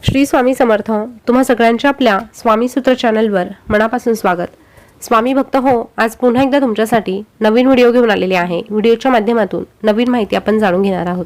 श्री स्वामी समर्थ. तुम्हा सगळ्यांच्या आपल्या स्वामी सूत्र चॅनलवर मनापासून स्वागत. स्वामी भक्त हो, आज पुन्हा एकदा तुमच्यासाठी नवीन व्हिडिओ घेऊन आलेले आहे. व्हिडिओच्या माध्यमातून नवीन माहिती आपण जाणून घेणार आहोत.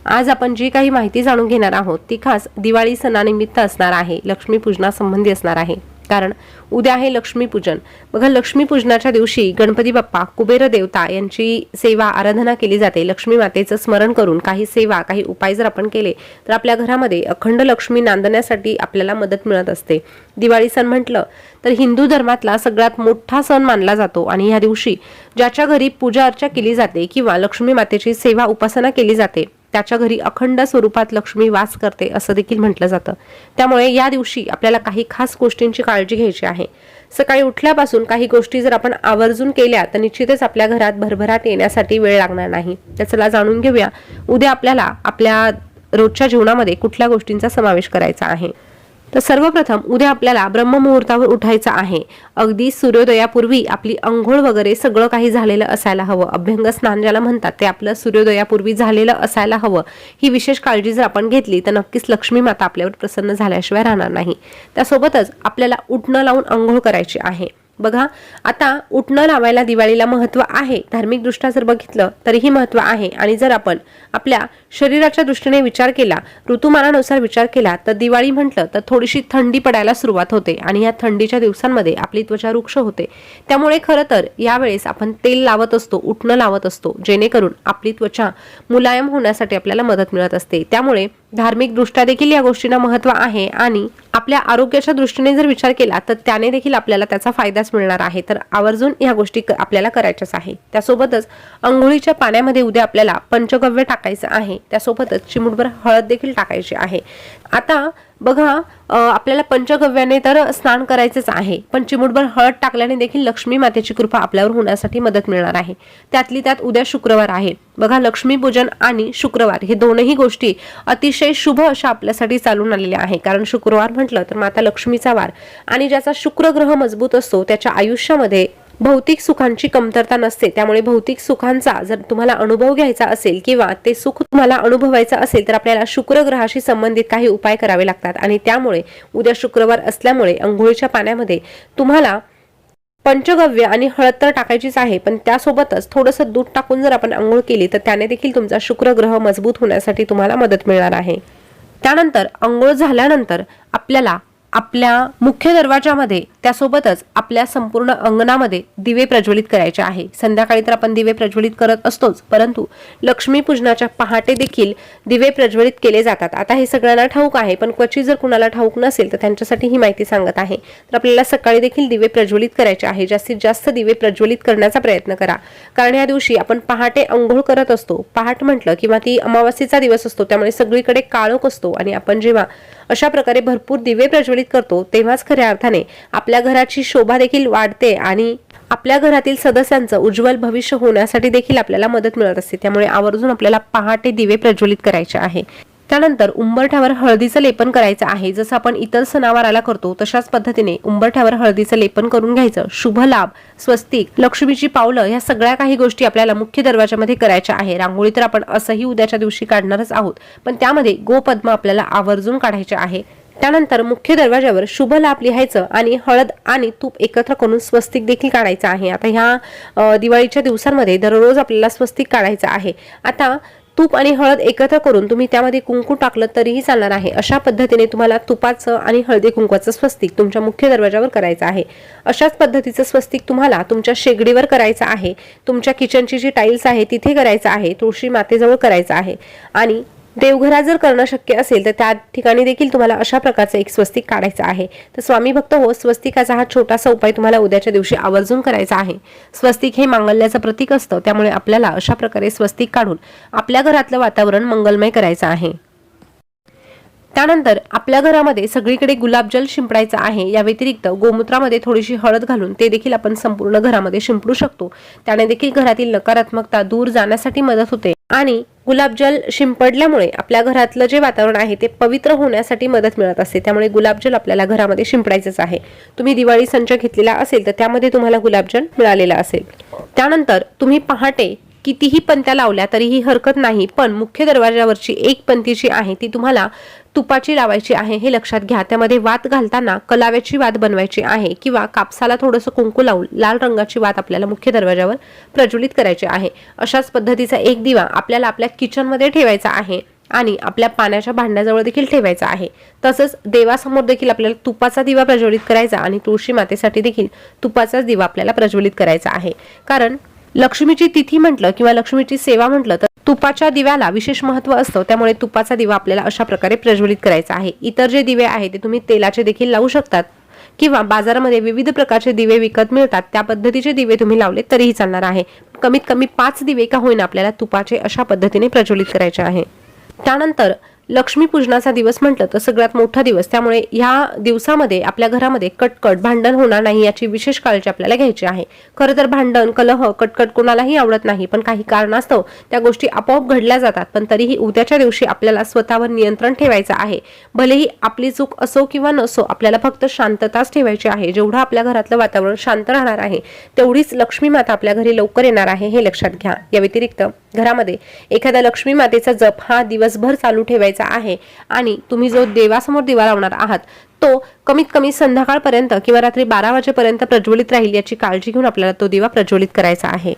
आज आपण जी काही माहिती जाणून घेणार आहोत ती खास दिवाळी सणानिमित्त असणार आहे, लक्ष्मीपूजनासंबंधी असणार आहे. कारण उद्या आहे लक्ष्मीपूजन. बघा, लक्ष्मीपूजनाच्या दिवशी गणपती बाप्पा, कुबेर देवता यांची सेवा आराधना केली जाते. लक्ष्मी मातेचं स्मरण करून काही सेवा, काही उपाय जर आपण केले तर आपल्या घरामध्ये अखंड लक्ष्मी नांदण्यासाठी आपल्याला मदत मिळत असते. दिवाळी सण म्हटलं तर हिंदू धर्मातला सगळ्यात मोठा सण मानला जातो आणि या दिवशी ज्याच्या घरी पूजा अर्चा केली जाते किंवा लक्ष्मी मातेची सेवा उपासना केली जाते त्याच्या घरी अखंड स्वरूपात लक्ष्मी वास करते असं देखील म्हटलं जातं. त्यामुळे या दिवशी आपल्याला काही खास गोष्टींची काळजी घ्यायची आहे. सकाळी उठल्यापासून काही गोष्टी जर आपण आवर्जून केल्या तर निश्चितच आपल्या घरात भरभराट येण्यासाठी वेळ लागणार नाही. तर चला जाणून घेऊया उद्या आपल्याला आपल्या रोजच्या जीवनामध्ये कुठल्या गोष्टींचा समावेश करायचा आहे. तर सर्वप्रथम उद्या आपल्याला ब्रह्ममुहूर्तावर उठायचं आहे. अगदी सूर्योदयापूर्वी आपली अंघोळ वगैरे सगळं काही झालेलं असायला हवं. अभ्यंग स्नान ज्याला म्हणतात ते आपलं सूर्योदयापूर्वी झालेलं असायला हवं. ही विशेष काळजी जर आपण घेतली तर नक्कीच लक्ष्मी माता आपल्यावर प्रसन्न झाल्याशिवाय राहणार नाही. त्यासोबतच आपल्याला उटणं लावून अंघोळ करायची आहे. बघा, आता उटणं लावायला दिवाळीला महत्त्व आहे. धार्मिक दृष्ट्या जर बघितलं तरीही महत्त्व आहे. आणि जर आपण आपल्या शरीराच्या दृष्टीने विचार केला, ऋतुमानानुसार विचार केला तर दिवाळी म्हटलं तर थोडीशी थंडी पडायला सुरुवात होते आणि या थंडीच्या दिवसांमध्ये आपली त्वचा रुक्ष होते. त्यामुळे खरं तर यावेळेस आपण तेल लावत असतो, उटणं लावत असतो, जेणेकरून आपली त्वचा मुलायम होण्यासाठी आपल्याला मदत मिळत असते. त्यामुळे धार्मिक दृष्ट्या देखील या गोष्टींना महत्त्व आहे आणि आपल्या आरोग्याच्या दृष्टीने जर विचार केला तर त्याने देखील आपल्याला त्याचा फायदाच मिळणार आहे. तर आवर्जून ह्या गोष्टी आपल्याला करायच्याच आहे. त्यासोबतच अंघोळीच्या पाण्यामध्ये उद्या आपल्याला पंचगव्य टाकायचं आहे. त्यासोबतच चिमूटभर हळद देखील टाकायची आहे. आता बघा, आपल्याला पंचगव्याने तर स्नान करायचंच आहे, पण चिमूटभर हळद टाकल्याने देखील लक्ष्मी मातेची कृपा आपल्यावर होण्यासाठी मदत मिळणार आहे. त्यातली त्यात उद्या शुक्रवार आहे. बघा, लक्ष्मीपूजन आणि शुक्रवार हे दोनही गोष्टी अतिशय शुभ अशा आपल्यासाठी चालून आलेल्या आहे. कारण शुक्रवार म्हटलं तर माता लक्ष्मीचा वार आणि ज्याचा शुक्र ग्रह मजबूत असतो त्याच्या आयुष्यामध्ये भौतिक सुखांची कमतरता नसते. त्यामुळे भौतिक सुखांचा जर तुम्हाला अनुभव घ्यायचा असेल किंवा ते सुख तुम्हाला अनुभवायचं असेल तर आपल्याला शुक्र ग्रहाशी संबंधित काही उपाय करावे लागतात. आणि त्यामुळे उद्या शुक्रवार असल्यामुळे अंघोळीच्या पाण्यामध्ये तुम्हाला पंचगव्य आणि हळद तर टाकायचीच आहे, पण त्यासोबतच थोडंसं दूध टाकून जर आपण अंघोळ केली तर त्याने देखील तुमचा शुक्र ग्रह मजबूत होण्यासाठी तुम्हाला मदत मिळणार आहे. त्यानंतर अंघोळ झाल्यानंतर आपल्याला आपल्या मुख्य दरवाजामध्ये त्यासोबतच आपल्या संपूर्ण अंगणामध्ये दिवे प्रज्वलित करायचे आहे. संध्याकाळी तर आपण दिवे प्रज्वलित करत असतोच, परंतु लक्ष्मीपूजनाच्या पहाटे देखील दिवे प्रज्वलित केले जातात. आता हे सगळ्यांना ठाऊक आहे, पण क्वचित जर कुणाला ठाऊक नसेल तर त्यांच्यासाठी ही माहिती सांगत आहे. तर आपल्याला सकाळी देखील दिवे प्रज्वलित करायचे आहे. जास्तीत जास्त दिवे प्रज्वलित करण्याचा प्रयत्न करा, कारण या दिवशी आपण पहाटे अंघोळ करत असतो. पहाट म्हटलं किंवा ती अमावास्येचा दिवस असतो, त्यामुळे सगळीकडे काळोख असतो आणि आपण जेव्हा अशा प्रकारे भरपूर दिवे प्रज्वलित करतो तेव्हाच खऱ्या अर्थाने आपल्या घराची शोभा देखील वाढते आणि आपल्या घरातील सदस्यांचं उज्ज्वल भविष्य होण्यासाठी देखील आपल्याला मदत मिळत असते. त्यामुळे आवर्जून आपल्याला पहाटे दिवे प्रज्वलित करायचे आहे. त्यानंतर उंबरठ्यावर हळदीचं लेपन करायचं आहे. जसं आपण इतर सणावाराला करतो तशाच पद्धतीने उंबरठ्यावर हळदीचं लेपन करून घ्यायचं. शुभ लाभ, स्वस्तिक, लक्ष्मीची पावलं ह्या सगळ्या काही गोष्टी आपल्याला मुख्य दरवाजामध्ये करायच्या आहे. रांगोळी तर आपण असंही उद्याच्या दिवशी काढणारच आहोत, पण त्यामध्ये गोपद्म आपल्याला आवर्जून काढायचे आहे. त्यानंतर मुख्य दरवाजावर शुभ लाभ लिहायचं आणि हळद आणि तूप एकत्र करून स्वस्तिक देखील काढायचं आहे. आता ह्या दिवाळीच्या दिवसांमध्ये दररोज आपल्याला स्वस्तिक काढायचं आहे. आता तूप आणि हळद एकत्र करून तुम्ही त्यामध्ये कुंकू टाकलं तरीही चालणार आहे. अशा पद्धतीने तुम्हाला तुपाचं आणि हळदी कुंकवाचं स्वस्तिक तुमच्या मुख्य दरवाजावर करायचं आहे. अशाच पद्धतीचं स्वस्तिक तुम्हाला तुमच्या शेगडीवर करायचं आहे. तुमच्या किचनची जी टाईल्स आहे तिथे करायचं आहे. तुळशी मातेजवळ करायचं आहे. आणि देवघरात जर करणं शक्य असेल तर त्या ठिकाणी देखील तुम्हाला अशा प्रकारचं एक स्वस्तिक काढायचं आहे. तर स्वामी भक्त हो, स्वस्तिकाचा हा छोटासा उपाय तुम्हाला उद्याच्या दिवशी आवर्जून करायचा आहे. स्वस्तिक हे मांगल्याचं प्रतीक असतं, त्यामुळे आपल्याला अशा प्रकारे स्वस्तिक काढून आपल्या घरातलं वातावरण मंगलमय करायचं आहे. त्यानंतर आपल्या घरामध्ये सगळीकडे गुलाबजल शिंपडायचं आहे. या व्यतिरिक्त गोमूत्रामध्ये थोडीशी हळद घालून ते देखील आपण संपूर्ण घरामध्ये शिंपडू शकतो. त्याने देखील घरातील नकारात्मकता दूर जाण्यासाठी मदत होते आणि गुलाबजल शिंपडल्यामुळे आपल्या घरातलं जे वातावरण आहे ते पवित्र होण्यासाठी मदत मिळत असते. त्यामुळे गुलाबजल आपल्याला घरामध्ये शिंपडायचंच आहे. तुम्ही दिवाळी संच घेतलेला असेल तर त्यामध्ये तुम्हाला गुलाबजल मिळालेला असेल. त्यानंतर तुम्ही पहाटे कितीही पंत्या लावल्या तरीही हरकत नाही, पण मुख्य दरवाजावरची एक पंती जी आहे ती तुम्हाला तुपाची लावायची आहे हे लक्षात घ्या. त्यामध्ये वात घालताना कलाव्याची वात बनवायची आहे किंवा कापसाला थोडंसं कुंकू लावून लाल रंगाची वात आपल्याला मुख्य दरवाजावर प्रज्वलित करायची आहे. अशाच पद्धतीचा एक दिवा आपल्याला आपल्या किचनमध्ये ठेवायचा आहे आणि आपल्या पाण्याच्या भांड्याजवळ देखील ठेवायचा आहे. तसंच देवासमोर देखील आपल्याला तुपाचा दिवा प्रज्वलित करायचा आणि तुळशी मातेसाठी देखील तुपाचाच दिवा आपल्याला प्रज्वलित करायचा आहे. कारण लक्ष्मीची तिथी म्हटलं किंवा लक्ष्मीची सेवा म्हटलं तर तुपाच्या दिव्याला विशेष महत्त्व असतं. त्यामुळे तुपाचा दिवा आपल्याला अशा प्रकारे प्रज्वलित करायचा आहे. इतर जे दिवे आहेत ते तुम्ही तेलाचे देखील लावू शकतात किंवा बाजारामध्ये विविध प्रकारचे दिवे विकत मिळतात, त्या पद्धतीचे दिवे तुम्ही लावले तरीही चालणार आहे. कमीत कमी 5 दिवे का होईना आपल्याला तुपाचे अशा पद्धतीने प्रज्वलित करायचे आहे. त्यानंतर लक्ष्मी पूजनाचा दिवस म्हटलं तर सगळ्यात मोठा दिवस, त्यामुळे ह्या दिवसामध्ये आपल्या घरामध्ये कटकट भांडण होणार नाही याची विशेष काळजी आपल्याला घ्यायची आहे. खरं तर भांडण कलह कटकट कोणालाही आवडत नाही, पण काही कारणास्तव त्या गोष्टी आपोआप घडल्या जातात. पण तरीही उद्याच्या दिवशी आपल्याला स्वतःवर नियंत्रण ठेवायचं आहे. भलेही आपली चूक असो किंवा नसो, आपल्याला फक्त शांतताच ठेवायची आहे. जेवढं आपल्या घरातलं वातावरण शांत राहणार आहे तेवढीच लक्ष्मी माता आपल्या घरी लवकर येणार आहे हे लक्षात घ्या. या व्यतिरिक्त घरामध्ये एखादा लक्ष्मी मातेचा जप हा दिवसभर चालू ठेवायचा आहे आणि तुम्ही जो देवासमोर दिवा लावणार आहात तो कमीत कमी संध्याकाळपर्यंत किंवा रात्री 12 वाजेपर्यंत प्रज्वलित राहील याची काळजी घेऊन आपल्याला तो दिवा प्रज्वलित करायचा आहे.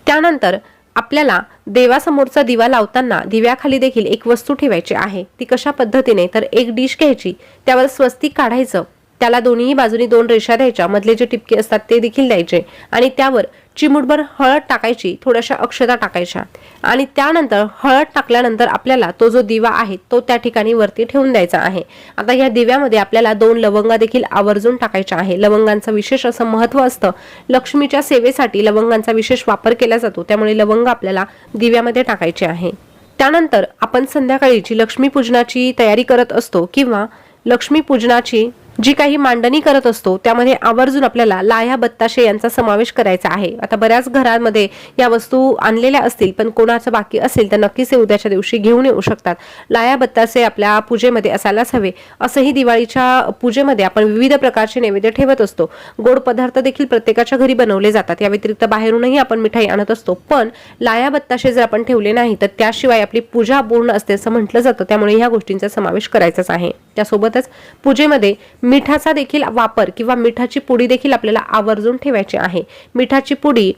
त्यानंतर आपल्याला देवासमोरचा दिवा लावताना दिव्याखाली देखील एक वस्तू ठेवायची आहे. ती कशा पद्धतीने तर एक डिश घ्यायची, त्यावर स्वस्तिक काढायचं, त्याला दोन्ही बाजूनी 2 रेषा द्यायच्या, मधले जे टिपके असतात ते देखील द्यायचे आणि त्यावर चिमूटभर हळद टाकायची, थोड्याशा अक्षता टाकायच्या आणि त्यानंतर हळद टाकल्यानंतर आपल्याला तो जो दिवा आहे तो त्या ठिकाणी वरती ठेवून द्यायचा आहे. आता या दिव्यामध्ये आपल्याला 2 लवंगा देखील आवर्जून टाकायच्या आहे. लवंगांचं विशेष असं महत्त्व असतं. लक्ष्मीच्या सेवेसाठी लवंगांचा विशेष वापर केला जातो, त्यामुळे लवंग आपल्याला दिव्यामध्ये टाकायचे आहे. त्यानंतर आपण संध्याकाळी जी लक्ष्मी पूजनाची तयारी करत असतो किंवा लक्ष्मी पूजनाची जी काही मांडणी करत असतो त्यामध्ये आवर्जून आपल्याला लाह्या बत्ताशे यांचा समावेश करायचा आहे. आता बऱ्याच घरांमध्ये या वस्तू आणलेल्या असतील, पण कोणाचं बाकी असेल तर नक्कीच ते उद्याच्या दिवशी घेऊन येऊ शकतात. लाह्या बत्ताशे आपल्या पूजेमध्ये असायलाच हवे. असंही दिवाळीच्या पूजेमध्ये आपण विविध प्रकारचे नैवेद्य ठेवत असतो. गोड पदार्थ देखील प्रत्येकाच्या घरी बनवले जातात. या व्यतिरिक्त बाहेरूनही आपण मिठाई आणत असतो, पण लाह्या बत्ताशे जर आपण ठेवले नाही तर त्याशिवाय आपली पूजा पूर्ण असते असं म्हटलं जातं. त्यामुळे ह्या गोष्टींचा समावेश करायचाच आहे. त्यासोबतच पूजेमध्ये मिठाचा देखील वापर किंवा मिठाची पुडी देखील आपल्याला आवर्जून ठेवायची आहे. मिठाची पुडी,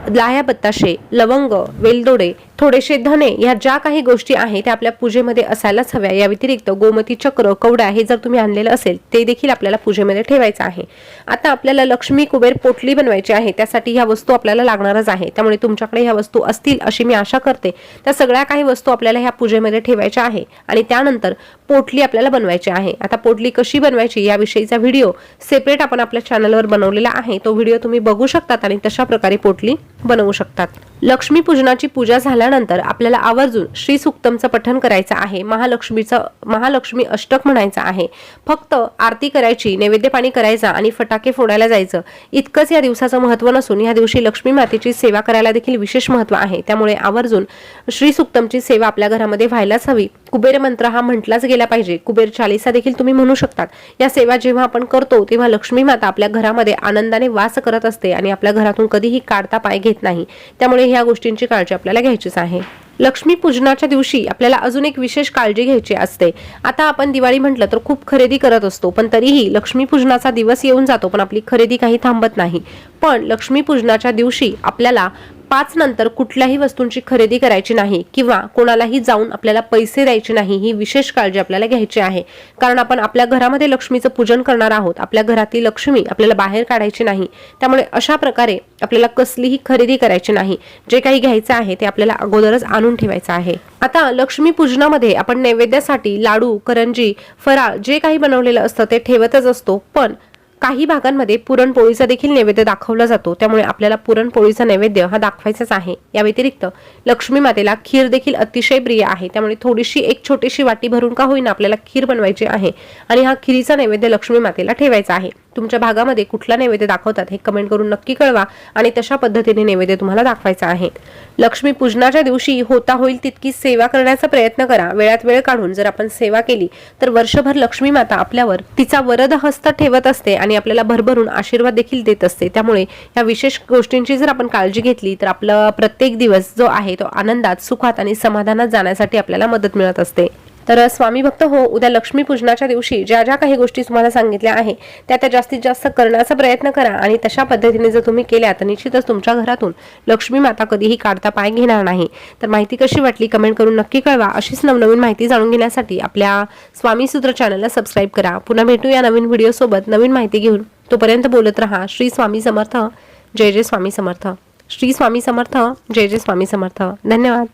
लाह्या बत्ताशे, लवंग, वेलदोडे, थोडेसे धने या ज्या काही गोष्टी आहेत त्या आपल्या पूजेमध्ये असायलाच हव्या. या व्यतिरिक्त गोमती चक्र, कवड्या हे जर तुम्ही आणलेलं असेल ते देखील आपल्याला पूजेमध्ये ठेवायचं आहे. आता आपल्याला लक्ष्मी कुबेर पोटली बनवायची आहे, त्यासाठी ह्या वस्तू आपल्याला लागणारच आहे. त्यामुळे तुमच्याकडे ह्या वस्तू असतील अशी मी आशा करते. त्या सगळ्या काही वस्तू आपल्याला ह्या पूजेमध्ये ठेवायच्या आहे आणि त्यानंतर पोटली आपल्याला बनवायची आहे. आता पोटली कशी बनवायची याविषयीचा व्हिडिओ सेपरेट आपण आपल्या चॅनलवर बनवलेला आहे. तो व्हिडिओ तुम्ही बघू शकतात आणि तशा प्रकारे पोटली बनवू शकतात. लक्ष्मी पूजनाची पूजा झाल्यानंतर आपल्याला आवर्जून श्री सुक्तमचं पठण करायचं आहे. महालक्ष्मी अष्टक म्हणायचं आहे. फक्त आरती करायची, नैवेद्य पाणी करायचा आणि फटाके फोडायला जायचं, इतकंच या दिवसाचं महत्त्व नसून या दिवशी लक्ष्मी मातेची सेवा करायला देखील विशेष महत्त्व आहे. त्यामुळे आवर्जून श्री सुक्तमची सेवा आपल्या घरामध्ये व्हायलाच हवी. कुबेर मंत्र हा म्हटलाच गेला पाहिजे. कुबेर चालीसा देखील तुम्ही म्हणू शकतात. या सेवा जेव्हा आपण करतो तेव्हा लक्ष्मी माता आपल्या घरामध्ये आनंदाने वास करत असते आणि आपल्या घरातून कधीही काढता पाय घेत नाही. त्यामुळे ह्या गोष्टींची काळजी आपल्याला घ्यायचीच आहे. लक्ष्मी पूजनाच्या दिवशी आपल्याला अजून एक विशेष काळजी घ्यायची असते. आता आपण दिवाळी म्हटलं तर खूप खरेदी करत असतो, पण तरीही लक्ष्मी पूजनाचा दिवस येऊन जातो पण आपली खरेदी काही थांबत नाही. पण लक्ष्मी पूजनाच्या दिवशी आपल्याला 5 नंतर कुठल्याही वस्तूंची खरेदी करायची नाही किंवा कोणालाही जाऊन आपल्याला पैसे द्यायचे नाही. ही विशेष काळजी आपल्याला घ्यायची आहे. कारण आपण आपल्या घरामध्ये लक्ष्मीचं पूजन करणार आहोत. आपल्या घरातील लक्ष्मी आपल्याला बाहेर काढायची नाही. त्यामुळे अशा प्रकारे आपल्याला कसलीही खरेदी करायची नाही. जे काही घ्यायचं आहे ते आपल्याला अगोदरच आणून ठेवायचं आहे. आता लक्ष्मी पूजनामध्ये आपण नैवेद्यासाठी लाडू, करंजी, फराळ जे काही बनवलेलं असतं ते ठेवतच असतो, पण काही भागांमध्ये पुरणपोळीचा देखील नैवेद्य दाखवला जातो. त्यामुळे आपल्याला पुरणपोळीचा नैवेद्य हा दाखवायचाच आहे. या व्यतिरिक्त लक्ष्मी मातेला खीर देखील अतिशय प्रिय आहे. त्यामुळे थोडीशी एक छोटीशी वाटी भरून का होईना आपल्याला खीर बनवायची आहे आणि हा खीरीचा नैवेद्य लक्ष्मी मातेला ठेवायचा आहे. तुमच्या भागामध्ये कुठला नैवेद्य दाखवतात हे कमेंट करून नक्की कळवा आणि तशा पद्धतीने नैवेद्य तुम्हाला दाखवायचा आहे. लक्ष्मी पूजनाच्या दिवशी होता होईल तितकी सेवा करण्याचा प्रयत्न करा. वेळात वेळ काढून जर आपण सेवा केली तर वर्षभर लक्ष्मी माता आपल्यावर तिचा वरद हस्त ठेवत असते आणि आपल्याला भरभरून आशीर्वाद देखील देत असते. त्यामुळे या विशेष गोष्टींची जर आपण काळजी घेतली तर आपला प्रत्येक दिवस जो आहे तो आनंदात, सुखात आणि समाधानात जाण्यासाठी आपल्याला मदत मिळत असते. तर स्वामी भक्त हो, उद्या लक्ष्मी पूजनाच्या दिवशी ज्या ज्या काही गोष्टी तुम्हाला सांगितल्या आहे त्या जास्तीत जास्त करण्याचा प्रयत्न करा आणि तशा पद्धतीने जर तुम्ही केल्या तर निश्चितच तुमच्या घरातून लक्ष्मी माता कधीही काढता पाय घेणार नाही. तर माहिती कशी वाटली कमेंट करून नक्की कळवा. अशीच नवनवीन माहिती जाणून घेण्यासाठी आपल्या स्वामी सूत्र चॅनलला सबस्क्राईब करा. पुन्हा भेटू या नवीन व्हिडिओ सोबत नवीन माहिती घेऊन. तोपर्यंत बोलत रहा. श्री स्वामी समर्थ. जय जय स्वामी समर्थ. श्री स्वामी समर्थ. जय जय स्वामी समर्थ. धन्यवाद.